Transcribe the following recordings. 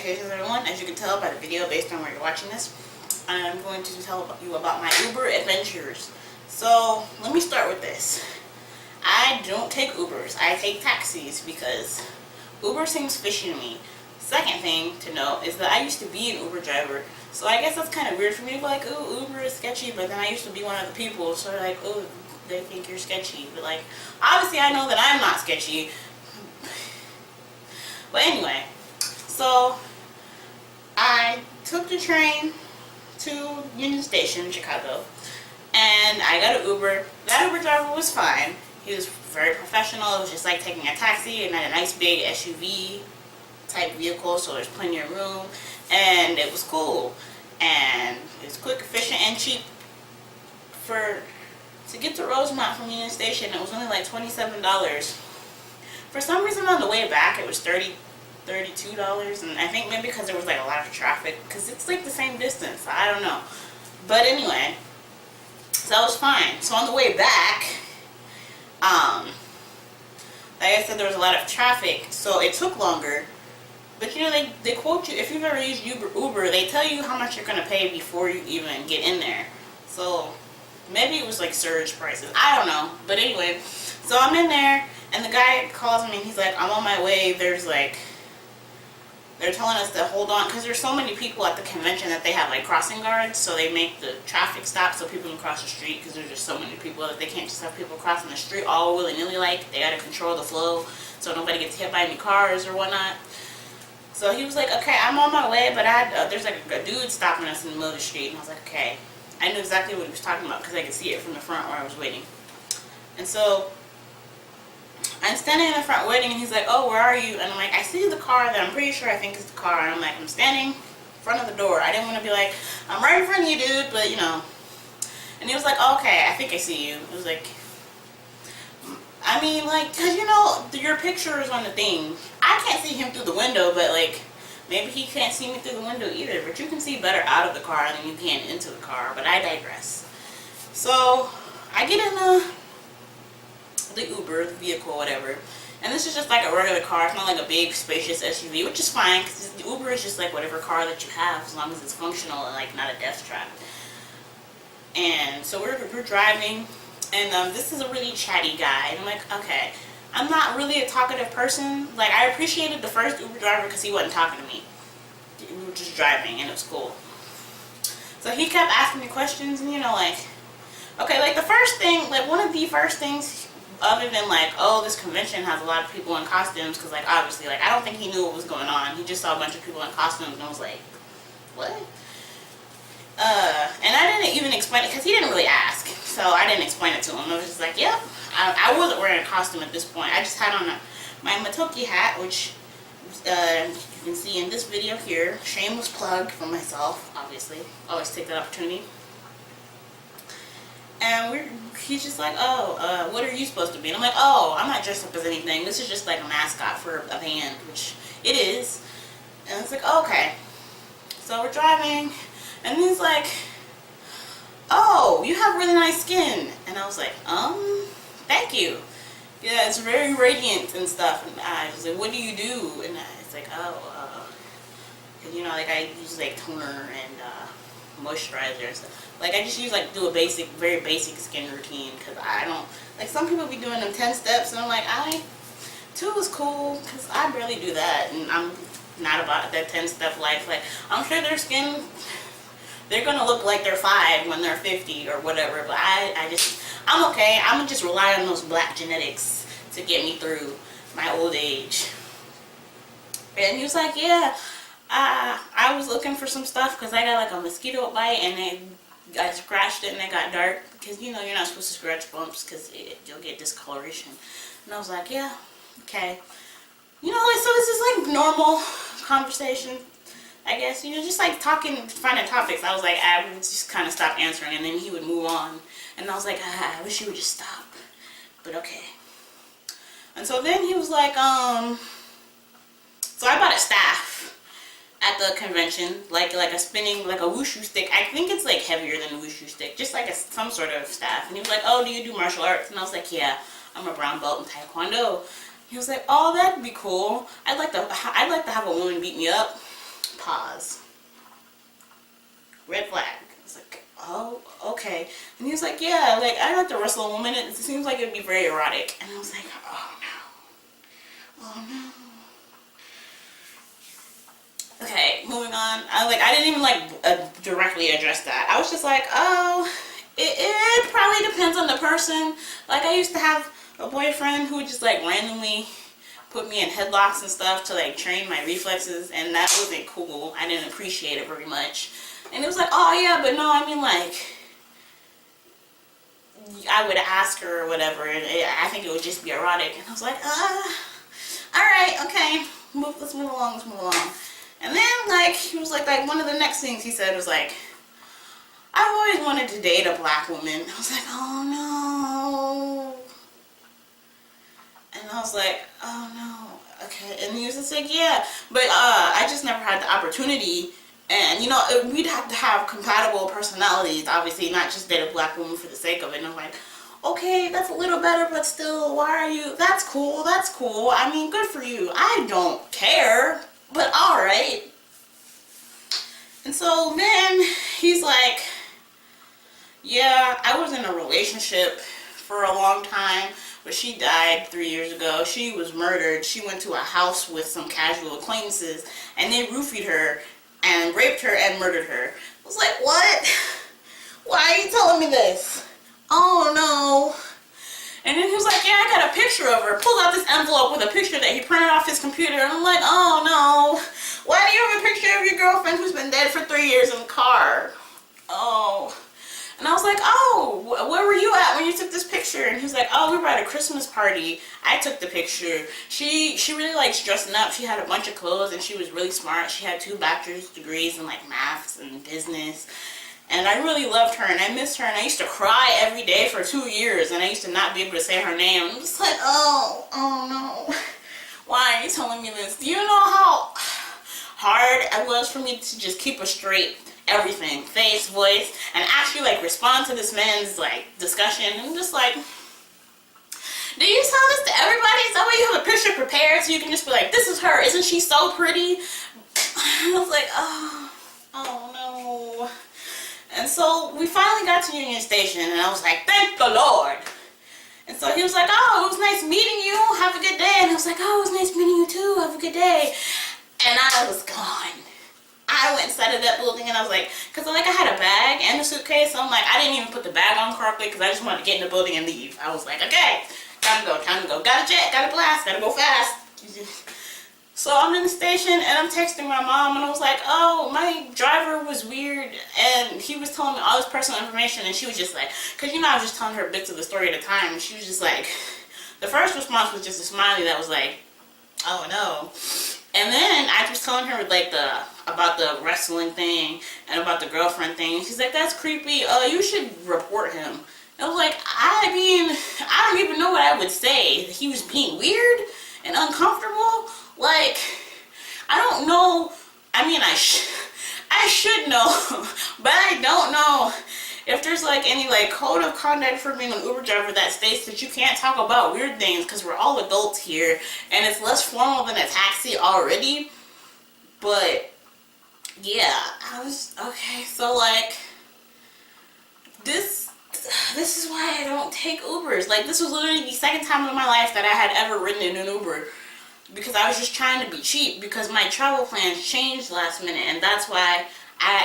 salutations everyone. As you can tell by the video based on where you're watching this, I'm going to tell you about my Uber adventures. So let me start with this. I don't take Ubers, I take taxis because Uber seems fishy to me. Second thing to note is that I used to be an Uber driver, so I guess that's kind of weird for me to be like, oh, Uber is sketchy, but then I used to be one of the people, so they're like, oh, they think you're sketchy, but like, obviously I know that I'm not sketchy. But anyway, so I took the train to Union Station in Chicago, and I got an Uber. That Uber driver was fine. He was very professional. It was just like taking a taxi and had a nice big SUV type vehicle, so there's plenty of room, and it was cool, and it was quick, efficient, and cheap. To get to Rosemont from Union Station, it was only like $27. For some reason on the way back it was $32, and I think maybe because there was like a lot of traffic, because it's like the same distance, I don't know. But anyway, so that was fine. So on the way back, like I said, there was a lot of traffic, so it took longer. But you know, they quote you, if you've ever used Uber, they tell you how much you're going to pay before you even get in there. So maybe it was like surge prices, I don't know. But anyway, so I'm in there, and the guy calls me and he's like, I'm on my way. There's like, they're telling us to hold on, because there's so many people at the convention that they have like crossing guards, so they make the traffic stop so people can cross the street, because there's just so many people that they can't just have people crossing the street all willy-nilly. Like, they gotta control the flow so nobody gets hit by any cars or whatnot. So he was like, okay, I'm on my way, but there's like a dude stopping us in the middle of the street, and I was like, okay. I knew exactly what he was talking about because I could see it from the front where I was waiting. And so I'm standing in the front waiting, and he's like, oh, where are you? And I'm like, I see the car that I'm pretty sure I think is the car. And I'm like, I'm standing in front of the door. I didn't want to be like, I'm right in front of you, dude, but you know. And he was like, oh, okay, I think I see you. It was like, I mean, like, because you know, your picture is on the thing. I can't see him through the window, but like, maybe he can't see me through the window either. But you can see better out of the car than you can into the car. But I digress. So I get in the Uber, the vehicle, whatever. And this is just like a regular car. It's not like a big, spacious SUV, which is fine, because the Uber is just like whatever car that you have, as long as it's functional and like not a death trap. And so we're driving, and this is a really chatty guy. And I'm like, okay, I'm not really a talkative person. Like, I appreciated the first Uber driver because he wasn't talking to me. We were just driving, and it was cool. So he kept asking me questions, and you know, like, okay, like the first thing, like one of the first things, other than like, oh, this convention has a lot of people in costumes, because like obviously, like, I don't think he knew what was going on. He just saw a bunch of people in costumes, and I was like, what? And I didn't even explain it because he didn't really ask, so I didn't explain it to him. I was just like, yep. I wasn't wearing a costume at this point. I just had on my Matoki hat, which you can see in this video here. Shameless plug for myself, obviously. Always take that opportunity. And he's just like, oh, what are you supposed to be? And I'm like, oh, I'm not dressed up as anything. This is just like a mascot for a band, which it is. And it's like, oh, okay. So we're driving, and he's like, oh, you have really nice skin. And I was like, thank you. Yeah, it's very radiant and stuff. And I was like, what do you do? And it's like, oh, you know, like I use like toner and moisturizer and stuff. Like I just use like do a basic, very basic skin routine, because I don't, like some people be doing them 10 steps, and I'm like, 2 is cool, because I barely do that, and I'm not about that 10-step life. Like, I'm sure their skin, they're gonna look like they're 5 when they're 50 or whatever, but I'm okay. I'm gonna just rely on those black genetics to get me through my old age. And he was like, yeah, I was looking for some stuff because I got like a mosquito bite, and I scratched it and it got dark, because you know you're not supposed to scratch bumps because you'll get discoloration. And I was like, yeah, okay. You know, like, so this is like normal conversation, I guess, you know, just like talking, finding topics. I was like, I would just kind of stop answering, and then he would move on. And I was like, I wish you would just stop. But okay. And so then he was like, so I bought a staff at the convention, like a spinning, like a wushu stick. I think it's like heavier than a wushu stick, just like some sort of staff. And he was like, oh, do you do martial arts? And I was like, yeah, I'm a brown belt in Taekwondo. He was like, oh, that'd be cool. I'd like to have a woman beat me up. pause. Red flag. I was like, oh, okay. And he was like, yeah, like, I like to wrestle a woman. It seems like it'd be very erotic. And I was like, oh no. Oh no. Okay, moving on. I didn't even directly address that. I was just like, oh, it probably depends on the person. Like, I used to have a boyfriend who would just like randomly put me in headlocks and stuff to like train my reflexes, and that wasn't cool. I didn't appreciate it very much. And it was like, oh yeah, but no, I mean, like, I would ask her or whatever, and I think it would just be erotic. And I was like, alright, okay, let's move along. And then, like, he was like, one of the next things he said was like, I've always wanted to date a black woman. I was like, oh no. And I was like, oh no, okay. And he was just like, yeah, but I just never had the opportunity. And, you know, we'd have to have compatible personalities, obviously, not just date a black woman for the sake of it. And I'm like, okay, that's a little better, but still, why are you, that's cool. I mean, good for you. I don't care, but alright. And so then he's like, yeah, I was in a relationship for a long time, but she died 3 years ago. She was murdered. She went to a house with some casual acquaintances, and they roofied her and raped her and murdered her. I was like, what? Why are you telling me this? Oh no. And then he was like, yeah, I got a picture of her. Pulled out this envelope with a picture that he printed off his computer. And I'm like, oh no. Why do you have a picture of your girlfriend who's been dead for 3 years in the car? Oh. And I was like, oh, where were you at when you took this picture? And he was like, oh, we were at a Christmas party. I took the picture. She really likes dressing up. She had a bunch of clothes and she was really smart. She had 2 bachelor's degrees in like maths and business. And I really loved her and I missed her, and I used to cry every day for 2 years, and I used to not be able to say her name. I'm just like, oh no. Why are you telling me this? Do you know how hard it was for me to just keep a straight everything, face, voice, and actually like respond to this man's like discussion? I'm just like, do you tell this to everybody? Is that why you have a picture prepared so you can just be like, this is her, isn't she so pretty? I was like, oh no. And so we finally got to Union Station, and I was like, thank the Lord. And so he was like, oh, it was nice meeting you, have a good day. And I was like, oh, it was nice meeting you too, have a good day. And I was gone. I went inside of that building, and I was like, because like I had a bag and a suitcase, so I'm like, I didn't even put the bag on correctly because I just wanted to get in the building and leave. I was like, okay, time to go. Got a jet, got a blast, gotta go fast. So I'm in the station, and I'm texting my mom, and I was like, oh, my driver was weird, and he was telling me all this personal information, and she was just like, because, you know, I was just telling her bits of the story at a time, and she was just like, the first response was just a smiley that was like, oh no. And then I was telling her like about the wrestling thing and about the girlfriend thing. She's like, that's creepy. You should report him. And I was like, I mean, I don't even know what I would say. He was being weird and uncomfortable. Like, I don't know. I mean, I should know, but I don't know if there's like any like code of conduct for being an Uber driver that states that you can't talk about weird things, because we're all adults here and it's less formal than a taxi already. But yeah, I was okay. So like this is why I don't take Ubers. Like, this was literally the second time in my life that I had ever ridden in an Uber, because I was just trying to be cheap, because my travel plans changed last minute, and that's why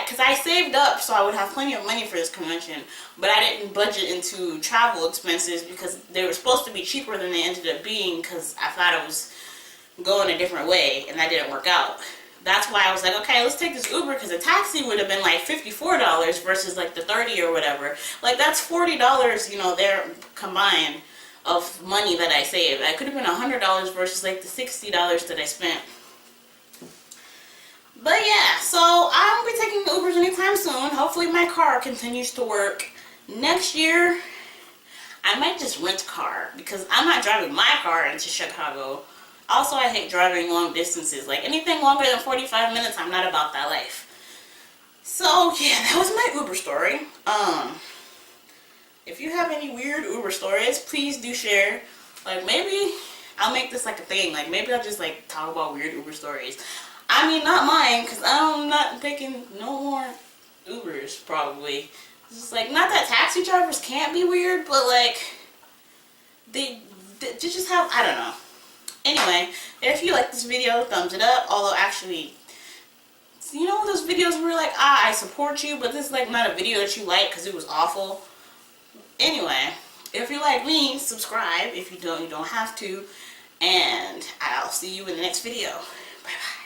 because I saved up so I would have plenty of money for this convention, but I didn't budget into travel expenses because they were supposed to be cheaper than they ended up being, because I thought it was going a different way, and that didn't work out. That's why I was like, okay, let's take this Uber, because a taxi would have been like $54 versus like the $30 or whatever. Like, that's $40, you know, there combined of money that I saved. I could have been $100 versus like the $60 that I spent. But yeah, so I won't be taking Ubers anytime soon. Hopefully my car continues to work. Next year, I might just rent a car, because I'm not driving my car into Chicago. Also, I hate driving long distances. Like, anything longer than 45 minutes, I'm not about that life. So yeah, that was my Uber story. If you have any weird Uber stories, please do share. Like, maybe I'll make this like a thing. Like, maybe I'll just like talk about weird Uber stories. I mean, not mine, because I don't not taking no more Ubers, probably. It's just like, not that taxi drivers can't be weird, but like, they just have, I don't know. Anyway, if you like this video, thumbs it up. Although actually, you know those videos where like, I support you, but this is like not a video that you like because it was awful. Anyway, if you like me, subscribe. If you don't, you don't have to. And I'll see you in the next video. Bye bye.